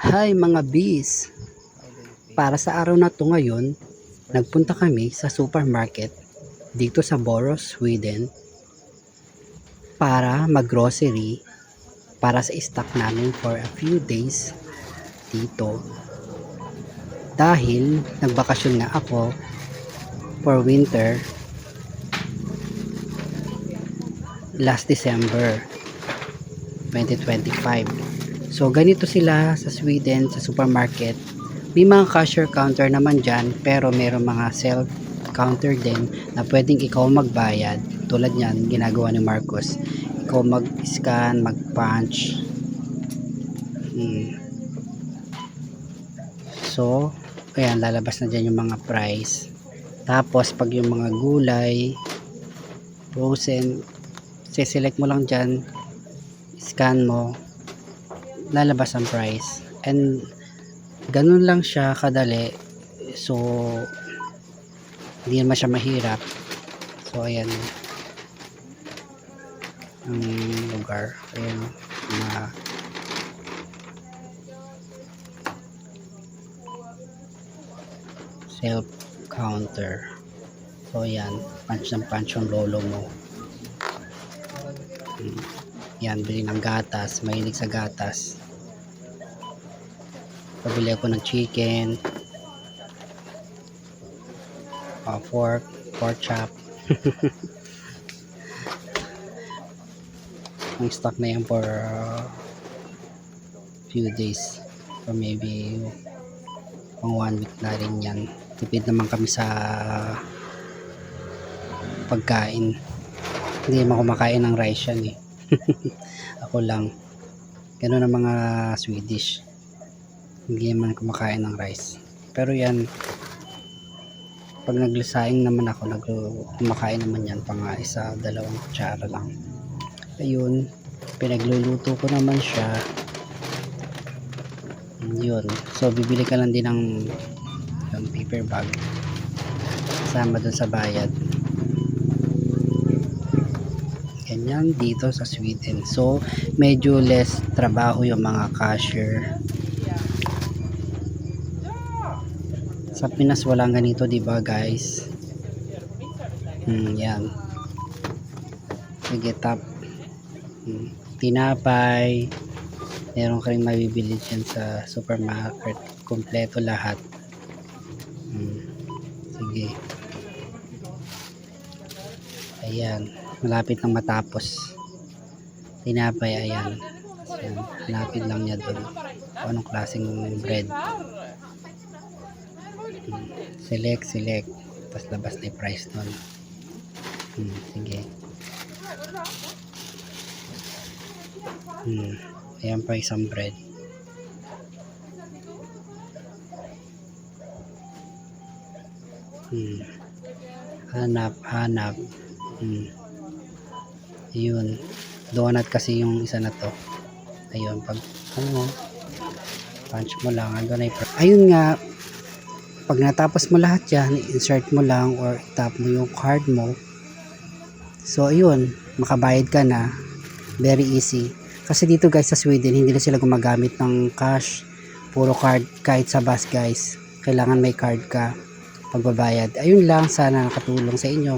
Hi mga bees! Para sa araw na to ngayon, nagpunta kami sa supermarket dito sa Borås, Sweden para mag-grocery para sa stock namin for a few days dito. Dahil nagbakasyon na ako for winter last December 2025. So ganito sila sa Sweden sa supermarket. May mga cashier counter naman dyan, pero meron mga self counter din na pwedeng ikaw magbayad. Tulad yan, ginagawa ni Marcos. Ikaw mag-scan, mag-punch. So, ayan, lalabas na dyan yung mga price. Tapos, pag yung mga gulay, frozen, select mo lang dyan, scan mo, lalabas ang price. And ganun lang siya kadali. So hindi naman siya mahirap. So ayan ang lugar. Ayan mga self counter. So ayan, punch ng punch yung lolo mo. Yan, bili ng gatas, mahilig sa gatas. Pabili ako ng chicken, pork chop. Ang stock na yan for few days, or maybe pang 1 week na rin yan. Tipid naman kami sa pagkain. Hindi naman kumakain ng rice yan eh. Ako lang. Ganun ang mga Swedish, hindi naman kumakain ng rice. Pero yan, pag naglasaing naman ako, kumakain naman yan pang isa, dalawang kutsara lang. Ayun, pinagluluto ko naman siya. Yun, so bibili ka lang din ng yung paper bag kasama dun sa bayad. Ganyan dito sa Sweden. So medyo less trabaho yung mga cashier. Sa Pinas walang ganito, di ba guys? Yan. Sige, tap. Tinapay. Meron ka rin mabibili dyan sa supermarket. Kompleto lahat. Sige. Ayan. Malapit nang matapos. Tinapay, ayan. Ayan. Malapit lang niya doon. Anong klaseng bread. Select. Tapos labas na yung price nun. Sige. Ayan pa isang bread. Hanap. Ayun. Donut kasi yung isa na to. Ayun. Pag punch mo lang. Ayun nga. Pag natapos mo lahat yan, insert mo lang or tap mo yung card mo. So ayun, makabayad ka na. Very easy. Kasi dito guys sa Sweden, hindi na sila gumagamit ng cash. Puro card. Kahit sa bus guys, kailangan may card ka pagbabayad. Ayun lang, sana nakatulong sa inyo.